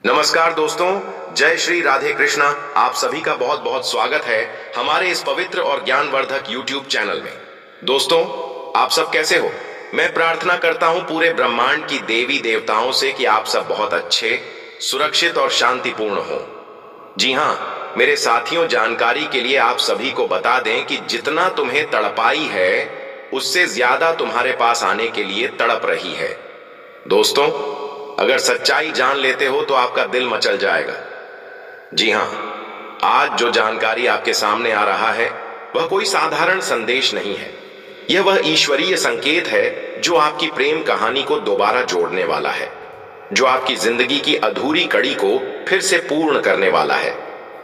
नमस्कार दोस्तों, जय श्री राधे कृष्णा। आप सभी का बहुत बहुत स्वागत है हमारे इस पवित्र और ज्ञानवर्धक YouTube चैनल में। दोस्तों, आप सब कैसे हो? मैं प्रार्थना करता हूं पूरे ब्रह्मांड की देवी देवताओं से कि आप सब बहुत अच्छे, सुरक्षित और शांतिपूर्ण हो। जी हाँ मेरे साथियों, जानकारी के लिए आप सभी को बता दें कि जितना तुम्हें तड़पाई है उससे ज्यादा तुम्हारे पास आने के लिए तड़प रही है। दोस्तों, अगर सच्चाई जान लेते हो तो आपका दिल मचल जाएगा। जी हाँ, आज जो जानकारी आपके सामने आ रहा है वह कोई साधारण संदेश नहीं है। यह वह ईश्वरीय संकेत है जो आपकी प्रेम कहानी को दोबारा जोड़ने वाला है, जो आपकी जिंदगी की अधूरी कड़ी को फिर से पूर्ण करने वाला है।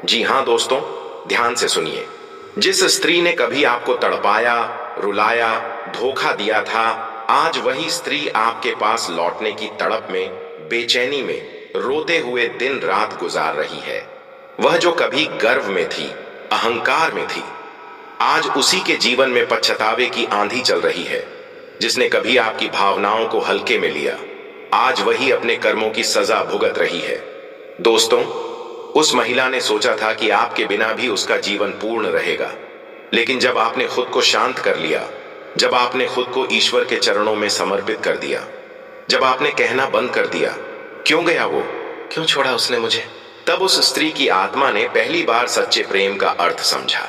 जी हाँ दोस्तों, ध्यान से सुनिए। जिस स्त्री ने कभी आपको तड़पाया, रुलाया, धोखा दिया था, आज वही स्त्री आपके पास लौटने की तड़प में, बेचैनी में, रोते हुए दिन रात गुजार रही है। वह जो कभी गर्व में थी, अहंकार में थी, आज उसी के जीवन में पछतावे की आंधी चल रही है। जिसने कभी आपकी भावनाओं को हल्के में लिया, आज वही अपने कर्मों की सजा भुगत रही है। दोस्तों, उस महिला ने सोचा था कि आपके बिना भी उसका जीवन पूर्ण रहेगा, लेकिन जब आपने खुद को शांत कर लिया, जब आपने खुद को ईश्वर के चरणों में समर्पित कर दिया, जब आपने कहना बंद कर दिया, क्यों गया वो, क्यों छोड़ा उसने मुझे, तब उस स्त्री की आत्मा ने पहली बार सच्चे प्रेम का अर्थ समझा।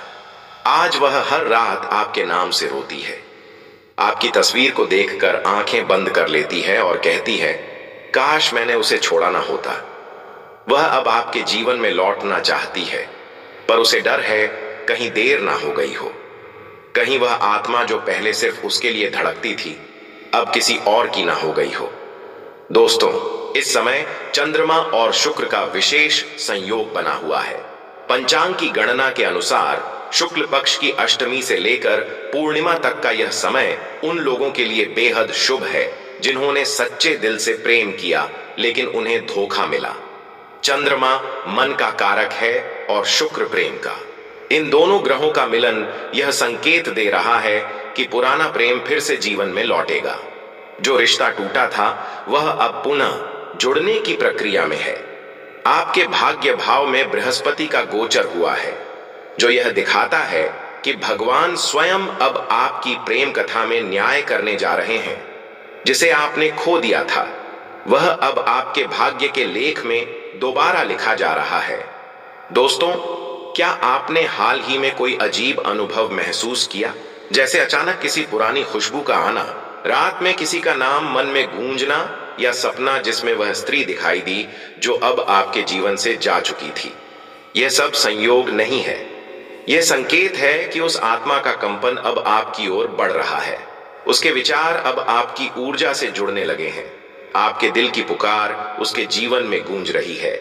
आज वह हर रात आपके नाम से रोती है, आपकी तस्वीर को देखकर आंखें बंद कर लेती है और कहती है, काश मैंने उसे छोड़ा ना होता। वह अब आपके जीवन में लौटना चाहती है, पर उसे डर है कहीं देर ना हो गई हो, कहीं वह आत्मा जो पहले सिर्फ उसके लिए धड़कती थी अब किसी और की ना हो गई हो। दोस्तों, इस समय चंद्रमा और शुक्र का विशेष संयोग बना हुआ है। पंचांग की गणना के अनुसार शुक्ल पक्ष की अष्टमी से लेकर पूर्णिमा तक का यह समय उन लोगों के लिए बेहद शुभ है जिन्होंने सच्चे दिल से प्रेम किया लेकिन उन्हें धोखा मिला। चंद्रमा मन का कारक है और शुक्र प्रेम का। इन दोनों ग्रहों का मिलन यह संकेत दे रहा है कि पुराना प्रेम फिर से जीवन में लौटेगा। जो रिश्ता टूटा था वह अब पुनः जुड़ने की प्रक्रिया में है। आपके भाग्य भाव में बृहस्पति का गोचर हुआ है, जो यह दिखाता है कि भगवान स्वयं अब आपकी प्रेम कथा में न्याय करने जा रहे हैं। जिसे आपने खो दिया था वह अब आपके भाग्य के लेख में दोबारा लिखा जा रहा है। दोस्तों, क्या आपने हाल ही में कोई अजीब अनुभव महसूस किया, जैसे अचानक किसी पुरानी खुशबू का आना, रात में किसी का नाम मन में गूंजना, या सपना जिसमें वह स्त्री दिखाई दी जो अब आपके जीवन से जा चुकी थी? यह सब संयोग नहीं है, यह संकेत है कि उस आत्मा का कंपन अब आपकी ओर बढ़ रहा है। उसके विचार अब आपकी ऊर्जा से जुड़ने लगे हैं। आपके दिल की पुकार उसके जीवन में गूंज रही है।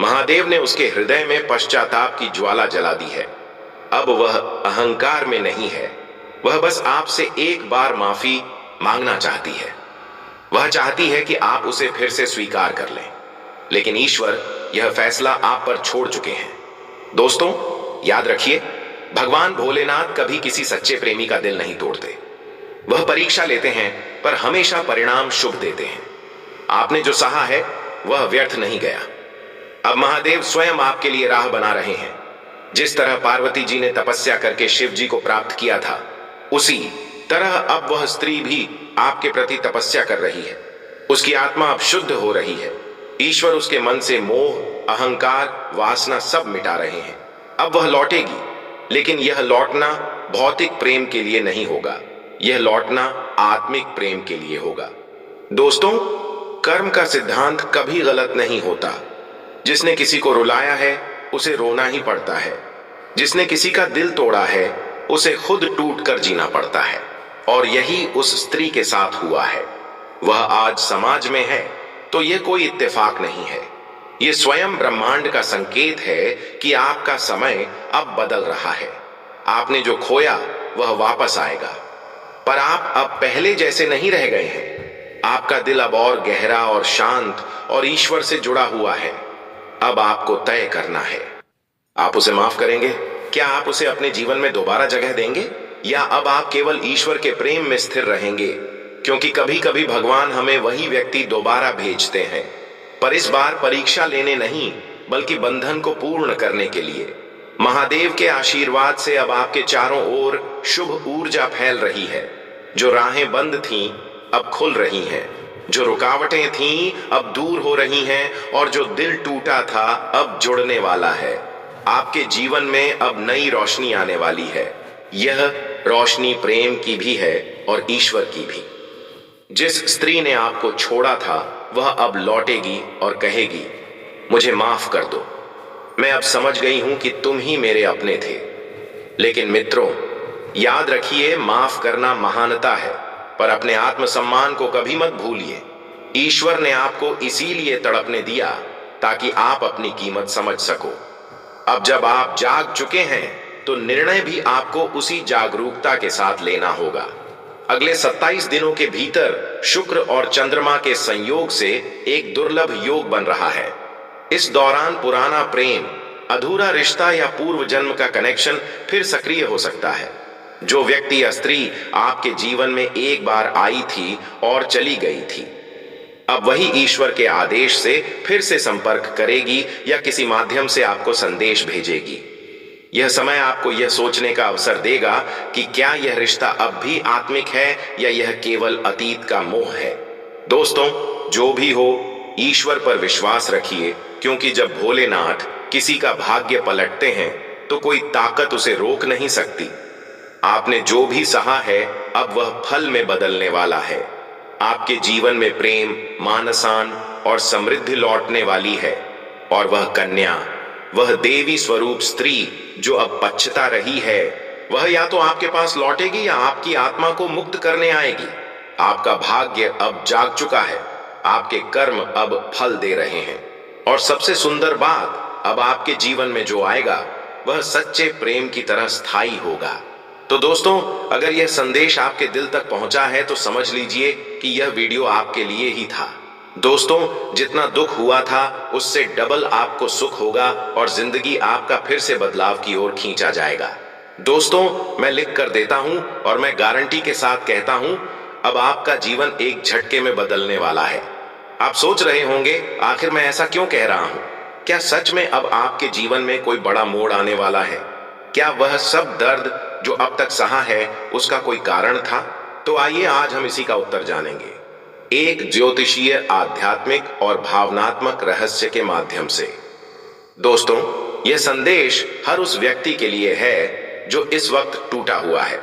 महादेव ने उसके हृदय में पश्चाताप की ज्वाला जला दी है। अब वह अहंकार में नहीं है, वह बस आपसे एक बार माफी मांगना चाहती है। वह चाहती है कि आप उसे फिर से स्वीकार कर लें, लेकिन ईश्वर यह फैसला आप पर छोड़ चुके हैं। दोस्तों, याद रखिए, भगवान भोलेनाथ कभी किसी सच्चे प्रेमी का दिल नहीं तोड़ते। वह परीक्षा लेते हैं पर हमेशा परिणाम शुभ देते हैं। आपने जो सहा है वह व्यर्थ नहीं गया। अब महादेव स्वयं आपके लिए राह बना रहे हैं। जिस तरह पार्वती जी ने तपस्या करके शिव जी को प्राप्त किया था, उसी तरह अब वह स्त्री भी आपके प्रति तपस्या कर रही है। उसकी आत्मा अब शुद्ध हो रही है। ईश्वर उसके मन से मोह, अहंकार, वासना सब मिटा रहे हैं। अब वह लौटेगी, लेकिन यह लौटना भौतिक प्रेम के लिए नहीं होगा, यह लौटना आत्मिक प्रेम के लिए होगा। दोस्तों, कर्म का सिद्धांत कभी गलत नहीं होता। जिसने किसी को रुलाया है उसे रोना ही पड़ता है। जिसने किसी का दिल तोड़ा है उसे खुद टूट कर जीना पड़ता है, और यही उस स्त्री के साथ हुआ है। वह आज समाज में है तो यह कोई इत्तेफाक नहीं है, यह स्वयं ब्रह्मांड का संकेत है कि आपका समय अब बदल रहा है। आपने जो खोया वह वापस आएगा, पर आप अब पहले जैसे नहीं रह गए हैं। आपका दिल अब और गहरा और शांत और ईश्वर से जुड़ा हुआ है। अब आपको तय करना है, आप उसे माफ करेंगे? क्या आप उसे अपने जीवन में दोबारा जगह देंगे, या अब आप केवल ईश्वर के प्रेम में स्थिर रहेंगे? क्योंकि कभी कभी भगवान हमें वही व्यक्ति दोबारा भेजते हैं, पर इस बार परीक्षा लेने नहीं बल्कि बंधन को पूर्ण करने के लिए। महादेव के आशीर्वाद से अब आपके चारों ओर शुभ ऊर्जा फैल रही है। जो राहें बंद थीं अब खुल रही हैं, जो रुकावटें थीं अब दूर हो रही हैं और जो दिल टूटा था अब जुड़ने वाला है। आपके जीवन में अब नई रोशनी आने वाली है। यह रोशनी प्रेम की भी है और ईश्वर की भी। जिस स्त्री ने आपको छोड़ा था वह अब लौटेगी और कहेगी, मुझे माफ कर दो, मैं अब समझ गई हूं कि तुम ही मेरे अपने थे। लेकिन मित्रों, याद रखिए, माफ करना महानता है, पर अपने आत्मसम्मान को कभी मत भूलिए। ईश्वर ने आपको इसीलिए तड़पने दिया ताकि आप अपनी कीमत समझ सको। अब जब आप जाग चुके हैं तो निर्णय भी आपको उसी जागरूकता के साथ लेना होगा। अगले 27 दिनों के भीतर शुक्र और चंद्रमा के संयोग से एक दुर्लभ योग बन रहा है। इस दौरान पुराना प्रेम, अधूरा रिश्ता या पूर्व जन्म का कनेक्शन फिर सक्रिय हो सकता है। जो व्यक्ति या स्त्री आपके जीवन में एक बार आई थी और चली गई थी, अब वही ईश्वर के आदेश से फिर से संपर्क करेगी या किसी माध्यम से आपको संदेश भेजेगी। यह समय आपको यह सोचने का अवसर देगा कि क्या यह रिश्ता अब भी आत्मिक है या यह केवल अतीत का मोह है। दोस्तों, जो भी हो, ईश्वर पर विश्वास रखिए, क्योंकि जब भोलेनाथ किसी का भाग्य पलटते हैं तो कोई ताकत उसे रोक नहीं सकती। आपने जो भी सहा है अब वह फल में बदलने वाला है। आपके जीवन में प्रेम, मानसान और समृद्धि लौटने वाली है। और वह कन्या, वह देवी स्वरूप स्त्री जो अब पछता रही है, वह या तो आपके पास लौटेगी या आपकी आत्मा को मुक्त करने आएगी। आपका भाग्य अब जाग चुका है। आपके कर्म अब फल दे रहे हैं। और सबसे सुंदर बात, अब आपके जीवन में जो आएगा वह सच्चे प्रेम की तरह स्थायी होगा। तो दोस्तों, अगर यह संदेश आपके दिल तक पहुंचा है तो समझ लीजिए कि यह वीडियो आपके लिए ही था। दोस्तों, जितना दुख हुआ था उससे डबल आपको सुख होगा और जिंदगी आपका फिर से बदलाव की ओर खींचा जाएगा। दोस्तों, मैं लिख कर देता हूं और मैं गारंटी के साथ कहता हूं, अब आपका जीवन एक झटके में बदलने वाला है। आप सोच रहे होंगे, आखिर मैं ऐसा क्यों कह रहा हूं? क्या सच में अब आपके जीवन में कोई बड़ा मोड़ आने वाला है? क्या वह सब दर्द जो अब तक सहा है उसका कोई कारण था? तो आइए आज हम इसी का उत्तर जानेंगे, एक ज्योतिषीय, आध्यात्मिक और भावनात्मक रहस्य के माध्यम से। दोस्तों, यह संदेश हर उस व्यक्ति के लिए है जो इस वक्त टूटा हुआ है,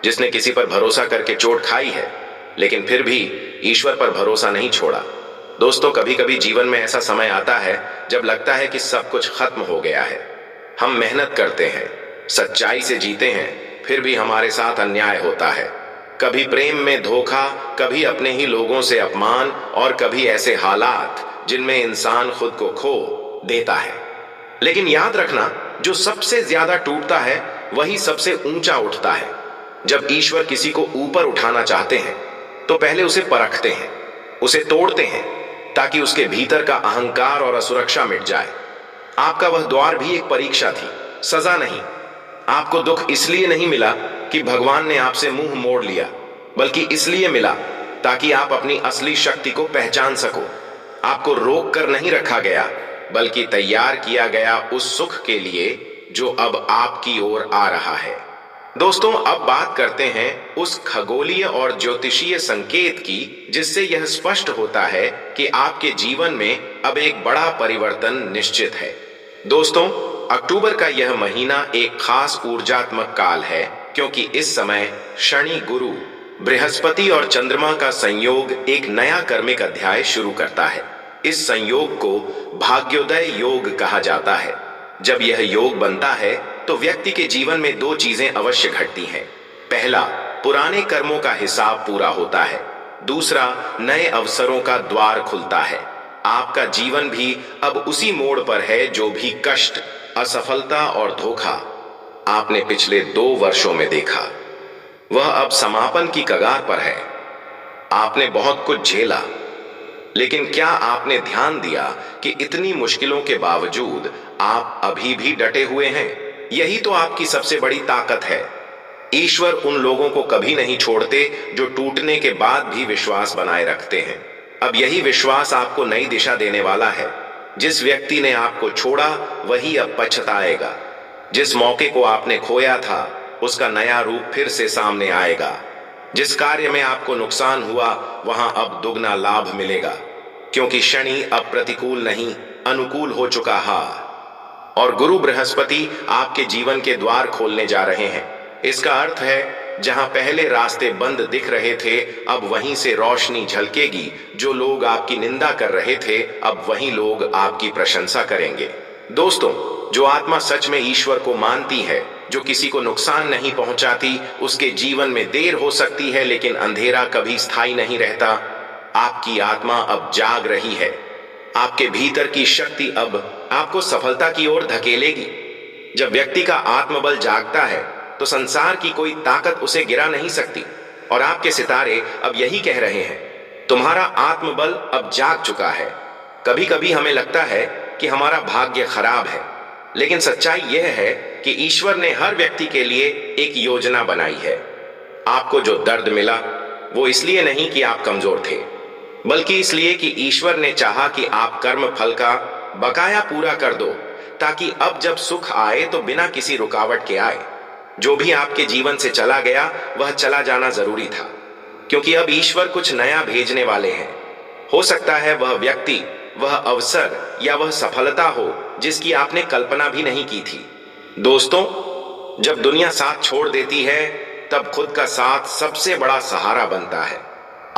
जिसने किसी पर भरोसा करके चोट खाई है लेकिन फिर भी ईश्वर पर भरोसा नहीं छोड़ा। दोस्तों, कभी कभी जीवन में ऐसा समय आता है जब लगता है कि सब कुछ खत्म हो गया है। हम मेहनत करते हैं, सच्चाई से जीते हैं, फिर भी हमारे साथ अन्याय होता है। कभी प्रेम में धोखा, कभी अपने ही लोगों से अपमान और कभी ऐसे हालात जिनमें इंसान खुद को खो देता है। लेकिन याद रखना, जो सबसे ज्यादा टूटता है वही सबसे ऊंचा उठता है। जब ईश्वर किसी को ऊपर उठाना चाहते हैं तो पहले उसे परखते हैं, उसे तोड़ते हैं ताकि उसके भीतर का अहंकार और असुरक्षा मिट जाए। आपका वह द्वार भी एक परीक्षा थी, सजा नहीं। आपको दुख इसलिए नहीं मिला कि भगवान ने आपसे मुंह मोड़ लिया, बल्कि इसलिए मिला ताकि आप अपनी असली शक्ति को पहचान सको। आपको रोक कर नहीं रखा गया, बल्कि तैयार किया गया उस सुख के लिए जो अब आपकी ओर आ रहा है। दोस्तों, अब बात करते हैं उस खगोलीय और ज्योतिषीय संकेत की जिससे यह स्पष्ट होता है कि आपके जीवन में अब एक बड़ा परिवर्तन निश्चित है। दोस्तों, अक्टूबर का यह महीना एक खास ऊर्जात्मक काल है, क्योंकि इस समय शनि, गुरु, बृहस्पति और चंद्रमा का संयोग एक नया कर्मिक अध्याय शुरू करता है। इस संयोग को भाग्योदय योग कहा जाता है। जब यह योग बनता है तो व्यक्ति के जीवन में दो चीजें अवश्य घटती हैं। पहला, पुराने कर्मों का हिसाब पूरा होता है। दूसरा, नए अवसरों का द्वार खुलता है। आपका जीवन भी अब उसी मोड़ पर है जो भी कष्ट, असफलता और धोखा आपने पिछले 2 वर्षों में देखा, वह अब समापन की कगार पर है। आपने बहुत कुछ झेला, लेकिन क्या आपने ध्यान दिया कि इतनी मुश्किलों के बावजूद आप अभी भी डटे हुए हैं? यही तो आपकी सबसे बड़ी ताकत है। ईश्वर उन लोगों को कभी नहीं छोड़ते जो टूटने के बाद भी विश्वास बनाए रखते हैं। अब यही विश्वास आपको नई दिशा देने वाला है। जिस व्यक्ति ने आपको छोड़ा वही अब पछताएगा। जिस मौके को आपने खोया था उसका नया रूप फिर से सामने आएगा। जिस कार्य में आपको नुकसान हुआ वहां अब दुगना लाभ मिलेगा, क्योंकि शनि अब प्रतिकूल नहीं अनुकूल हो चुका है और गुरु बृहस्पति आपके जीवन के द्वार खोलने जा रहे हैं। इसका अर्थ है जहां पहले रास्ते बंद दिख रहे थे अब वहीं से रोशनी झलकेगी। जो लोग आपकी निंदा कर रहे थे अब वही लोग आपकी प्रशंसा करेंगे। दोस्तों, जो आत्मा सच में ईश्वर को मानती है, जो किसी को नुकसान नहीं पहुंचाती, उसके जीवन में देर हो सकती है लेकिन अंधेरा कभी स्थायी नहीं रहता। आपकी आत्मा अब जाग रही है। आपके भीतर की शक्ति अब आपको सफलता की ओर धकेलेगी। जब व्यक्ति का आत्मबल जागता है तो संसार की कोई ताकत उसे गिरा नहीं सकती। और आपके सितारे अब यही कह रहे हैं, तुम्हारा आत्मबल अब जाग चुका है। कभी कभी हमें लगता है कि हमारा भाग्य खराब है, लेकिन सच्चाई यह है कि ईश्वर ने हर व्यक्ति के लिए एक योजना बनाई है। आपको जो दर्द मिला वो इसलिए नहीं कि आप कमजोर थे, बल्कि इसलिए कि ईश्वर ने चाहा कि आप कर्म फल का बकाया पूरा कर दो, ताकि अब जब सुख आए तो बिना किसी रुकावट के आए। जो भी आपके जीवन से चला गया वह चला जाना जरूरी था, क्योंकि अब ईश्वर कुछ नया भेजने वाले हैं। हो सकता है वह व्यक्ति, वह अवसर या वह सफलता हो जिसकी आपने कल्पना भी नहीं की थी। दोस्तों, जब दुनिया साथ छोड़ देती है तब खुद का साथ सबसे बड़ा सहारा बनता है।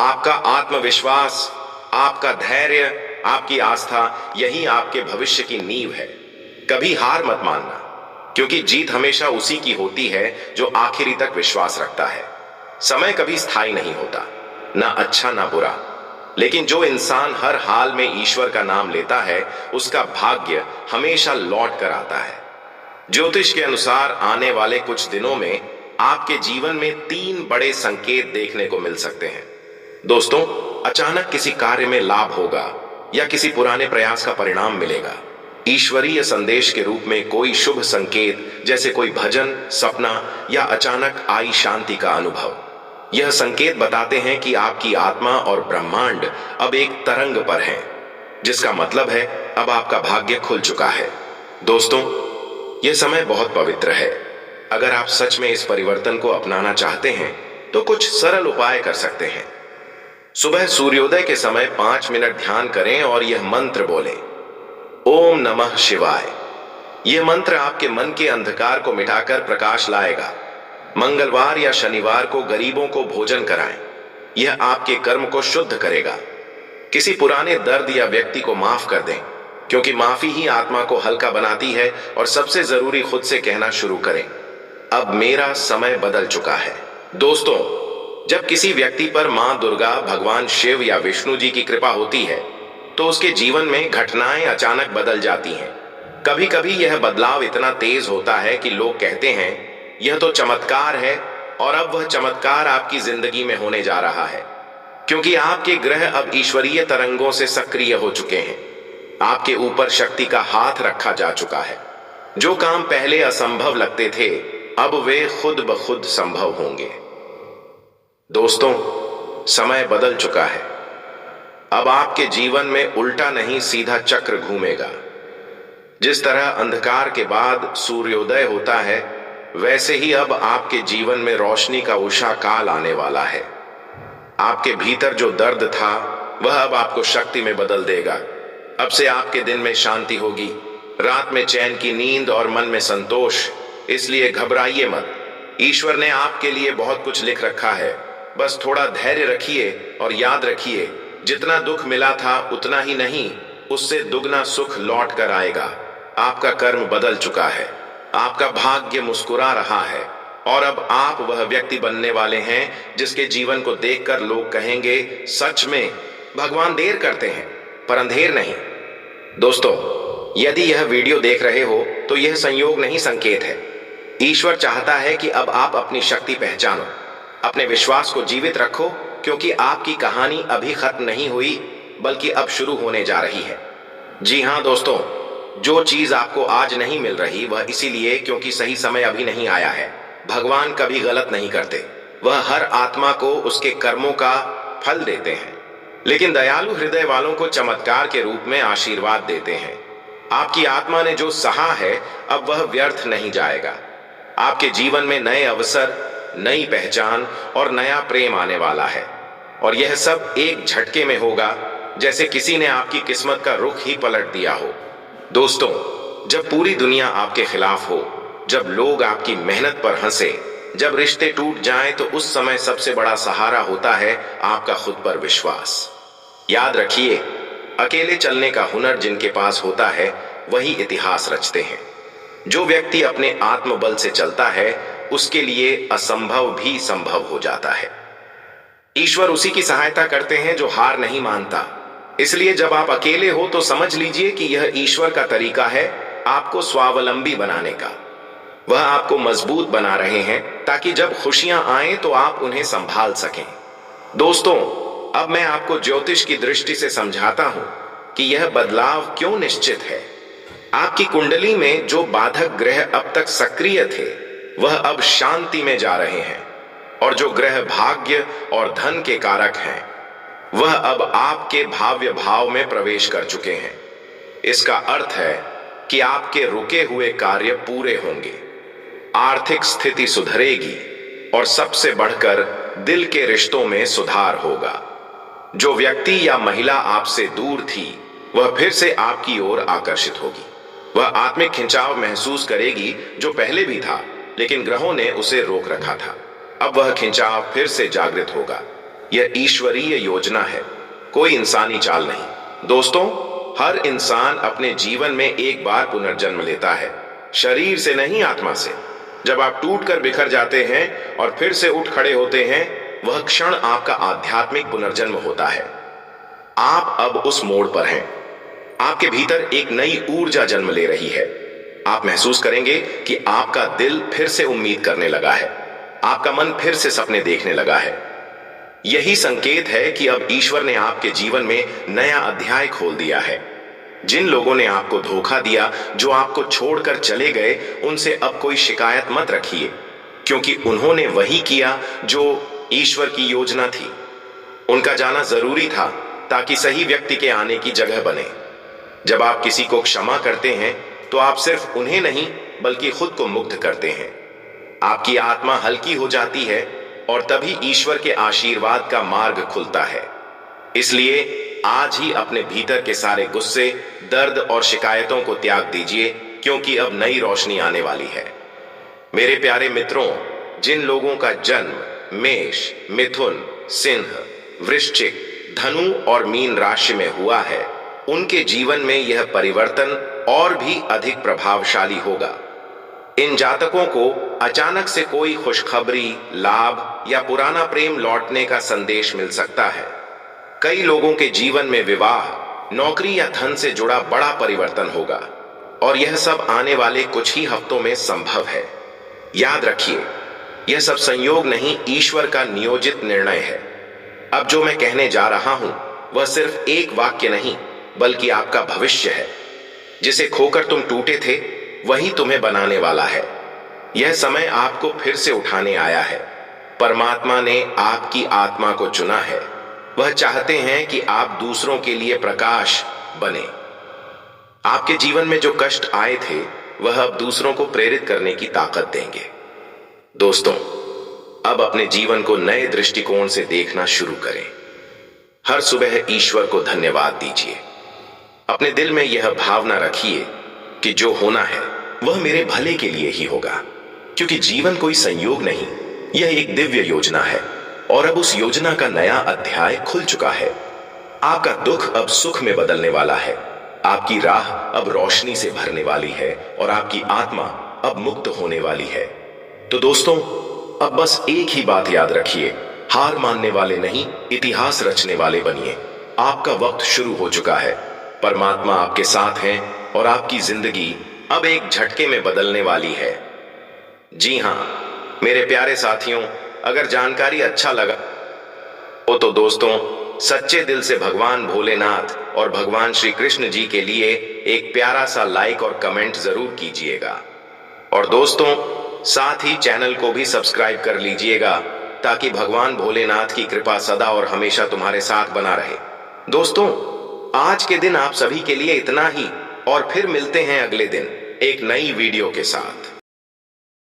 आपका आत्मविश्वास, आपका धैर्य, आपकी आस्था, यही आपके भविष्य की नींव है। कभी हार मत मानना, क्योंकि जीत हमेशा उसी की होती है जो आखिरी तक विश्वास रखता है। समय कभी स्थायी नहीं होता, ना अच्छा ना बुरा, लेकिन जो इंसान हर हाल में ईश्वर का नाम लेता है उसका भाग्य हमेशा लौट कर आता है। ज्योतिष के अनुसार आने वाले कुछ दिनों में आपके जीवन में 3 बड़े संकेत देखने को मिल सकते हैं। दोस्तों, अचानक किसी कार्य में लाभ होगा या किसी पुराने प्रयास का परिणाम मिलेगा। ईश्वरीय संदेश के रूप में कोई शुभ संकेत, जैसे कोई भजन, सपना या अचानक आई शांति का अनुभव। यह संकेत बताते हैं कि आपकी आत्मा और ब्रह्मांड अब एक तरंग पर हैं, जिसका मतलब है अब आपका भाग्य खुल चुका है। दोस्तों, यह समय बहुत पवित्र है। अगर आप सच में इस परिवर्तन को अपनाना चाहते हैं तो कुछ सरल उपाय कर सकते हैं। सुबह सूर्योदय के समय 5 मिनट ध्यान करें और यह मंत्र बोलें, ओम नमः शिवाय। यह मंत्र आपके मन के अंधकार को मिटाकर प्रकाश लाएगा। मंगलवार या शनिवार को गरीबों को भोजन कराएं। यह आपके कर्म को शुद्ध करेगा। किसी पुराने दर्द या व्यक्ति को माफ कर दें, क्योंकि माफी ही आत्मा को हल्का बनाती है। और सबसे जरूरी, खुद से कहना शुरू करें, अब मेरा समय बदल चुका है। दोस्तों, जब किसी व्यक्ति पर मां दुर्गा, भगवान शिव या विष्णु जी की कृपा होती है तो उसके जीवन में घटनाएं अचानक बदल जाती हैं। कभी कभी यह बदलाव इतना तेज होता है कि लोग कहते हैं यह तो चमत्कार है, और अब वह चमत्कार आपकी जिंदगी में होने जा रहा है, क्योंकि आपके ग्रह अब ईश्वरीय तरंगों से सक्रिय हो चुके हैं। आपके ऊपर शक्ति का हाथ रखा जा चुका है। जो काम पहले असंभव लगते थे अब वे खुद ब खुद संभव होंगे। दोस्तों, समय बदल चुका है। अब आपके जीवन में उल्टा नहीं सीधा चक्र घूमेगा। जिस तरह अंधकार के बाद सूर्योदय होता है, वैसे ही अब आपके जीवन में रोशनी का उषा काल आने वाला है। आपके भीतर जो दर्द था वह अब आपको शक्ति में बदल देगा। अब से आपके दिन में शांति होगी, रात में चैन की नींद और मन में संतोष। इसलिए घबराइए मत। ईश्वर ने आपके लिए बहुत कुछ लिख रखा है। बस थोड़ा धैर्य रखिए और याद रखिए, जितना दुख मिला था उतना ही नहीं, उससे दुगना सुख लौट कर आएगा। आपका कर्म बदल चुका है, आपका भाग्य मुस्कुरा रहा है, और अब आप वह व्यक्ति बनने वाले हैं जिसके जीवन को देखकर लोग कहेंगे, सच में भगवान देर करते हैं पर अंधेर नहीं। दोस्तों, यदि यह वीडियो देख रहे हो तो यह संयोग नहीं, संकेत है। ईश्वर चाहता है कि अब आप अपनी शक्ति पहचानो, अपने विश्वास को जीवित रखो, क्योंकि आपकी कहानी अभी खत्म नहीं हुई बल्कि अब शुरू होने जा रही है। जी हाँ दोस्तों, जो चीज आपको आज नहीं मिल रही वह इसीलिए क्योंकि सही समय अभी नहीं आया है। भगवान कभी गलत नहीं करते, वह हर आत्मा को उसके कर्मों का फल देते हैं। लेकिन दयालु हृदय वालों को चमत्कार के रूप में आशीर्वाद देते हैं। आपकी आत्मा ने जो सहा है अब वह व्यर्थ नहीं जाएगा। आपके जीवन में नए अवसर, नई पहचान और नया प्रेम आने वाला है, और यह सब एक झटके में होगा, जैसे किसी ने आपकी किस्मत का रुख ही पलट दिया हो। दोस्तों, जब पूरी दुनिया आपके खिलाफ हो, जब लोग आपकी मेहनत पर हंसे, जब रिश्ते टूट जाएं, तो उस समय सबसे बड़ा सहारा होता है आपका खुद पर विश्वास। याद रखिए, अकेले चलने का हुनर जिनके पास होता है वही इतिहास रचते हैं। जो व्यक्ति अपने आत्मबल से चलता है उसके लिए असंभव भी संभव हो जाता है। ईश्वर उसी की सहायता करते हैं जो हार नहीं मानता। इसलिए जब आप अकेले हो तो समझ लीजिए कि यह ईश्वर का तरीका है आपको स्वावलंबी बनाने का। वह आपको मजबूत बना रहे हैं ताकि जब खुशियां आएं तो आप उन्हें संभाल सकें। दोस्तों, अब मैं आपको ज्योतिष की दृष्टि से समझाता हूं कि यह बदलाव क्यों निश्चित है। आपकी कुंडली में जो बाधक ग्रह अब तक सक्रिय थे वह अब शांति में जा रहे हैं, और जो ग्रह भाग्य और धन के कारक हैं वह अब आपके भाव्य भाव में प्रवेश कर चुके हैं। इसका अर्थ है कि आपके रुके हुए कार्य पूरे होंगे, आर्थिक स्थिति सुधरेगी और सबसे बढ़कर दिल के रिश्तों में सुधार होगा। जो व्यक्ति या महिला आपसे दूर थी वह फिर से आपकी ओर आकर्षित होगी। वह आत्मिक खिंचाव महसूस करेगी जो पहले भी था, लेकिन ग्रहों ने उसे रोक रखा था। अब वह खिंचाव फिर से जागृत होगा। यह ईश्वरीय योजना है, कोई इंसानी चाल नहीं। दोस्तों, हर इंसान अपने जीवन में एक बार पुनर्जन्म लेता है, शरीर से नहीं, आत्मा से। जब आप टूटकर बिखर जाते हैं और फिर से उठ खड़े होते हैं, वह क्षण आपका आध्यात्मिक पुनर्जन्म होता है। आप अब उस मोड़ पर हैं। आपके भीतर एक नई ऊर्जा जन्म ले रही है। आप महसूस करेंगे कि आपका दिल फिर से उम्मीद करने लगा है, आपका मन फिर से सपने देखने लगा है। यही संकेत है कि अब ईश्वर ने आपके जीवन में नया अध्याय खोल दिया है। जिन लोगों ने आपको धोखा दिया, जो आपको छोड़कर चले गए, उनसे अब कोई शिकायत मत रखिए, क्योंकि उन्होंने वही किया जो ईश्वर की योजना थी। उनका जाना जरूरी था ताकि सही व्यक्ति के आने की जगह बने। जब आप किसी को क्षमा करते हैं तो आप सिर्फ उन्हें नहीं बल्कि खुद को मुक्त करते हैं। आपकी आत्मा हल्की हो जाती है और तभी ईश्वर के आशीर्वाद का मार्ग खुलता है। इसलिए आज ही अपने भीतर के सारे गुस्से, दर्द और शिकायतों को त्याग दीजिए, क्योंकि अब नई रोशनी आने वाली है। मेरे प्यारे मित्रों, जिन लोगों का जन्म मेष, मिथुन, सिंह, वृश्चिक, धनु और मीन राशि में हुआ है, उनके जीवन में यह परिवर्तन और भी अधिक प्रभावशाली होगा। इन जातकों को अचानक से कोई खुशखबरी, लाभ या पुराना प्रेम लौटने का संदेश मिल सकता है। कई लोगों के जीवन में विवाह, नौकरी या धन से जुड़ा बड़ा परिवर्तन होगा, और यह सब आने वाले कुछ ही हफ्तों में संभव है। याद रखिए, यह सब संयोग नहीं, ईश्वर का नियोजित निर्णय है। अब जो मैं कहने जा रहा हूं वह सिर्फ एक वाक्य नहीं बल्कि आपका भविष्य है। जिसे खोकर तुम टूटे थे वही तुम्हें बनाने वाला है। यह समय आपको फिर से उठाने आया है। परमात्मा ने आपकी आत्मा को चुना है। वह चाहते हैं कि आप दूसरों के लिए प्रकाश बने। आपके जीवन में जो कष्ट आए थे वह अब दूसरों को प्रेरित करने की ताकत देंगे। दोस्तों, अब अपने जीवन को नए दृष्टिकोण से देखना शुरू करें। हर सुबह ईश्वर को धन्यवाद दीजिए। अपने दिल में यह भावना रखिए कि जो होना है वह मेरे भले के लिए ही होगा, क्योंकि जीवन कोई संयोग नहीं, यह एक दिव्य योजना है, और अब उस योजना का नया अध्याय खुल चुका है। आपका दुख अब सुख में बदलने वाला है, आपकी राह अब रोशनी से भरने वाली है, और आपकी आत्मा अब मुक्त होने वाली है। तो दोस्तों, अब बस एक ही बात याद रखिए, हार मानने वाले नहीं, इतिहास रचने वाले बनिए। आपका वक्त शुरू हो चुका है। परमात्मा आपके साथ हैं और आपकी जिंदगी अब एक झटके में बदलने वाली है। जी हां, मेरे प्यारे साथियों, अगर जानकारी अच्छा लगा हो तो दोस्तों, सच्चे दिल से भगवान भोलेनाथ और भगवान श्री कृष्ण जी के लिए एक प्यारा सा लाइक और कमेंट जरूर कीजिएगा। और दोस्तों, साथ ही चैनल को भी सब्सक्राइब कर लीजिएगा ताकि भगवान भोलेनाथ की कृपा सदा और हमेशा तुम्हारे साथ बना रहे। दोस्तों, आज के दिन आप सभी के लिए इतना ही और फिर मिलते हैं अगले दिन एक नई वीडियो के साथ।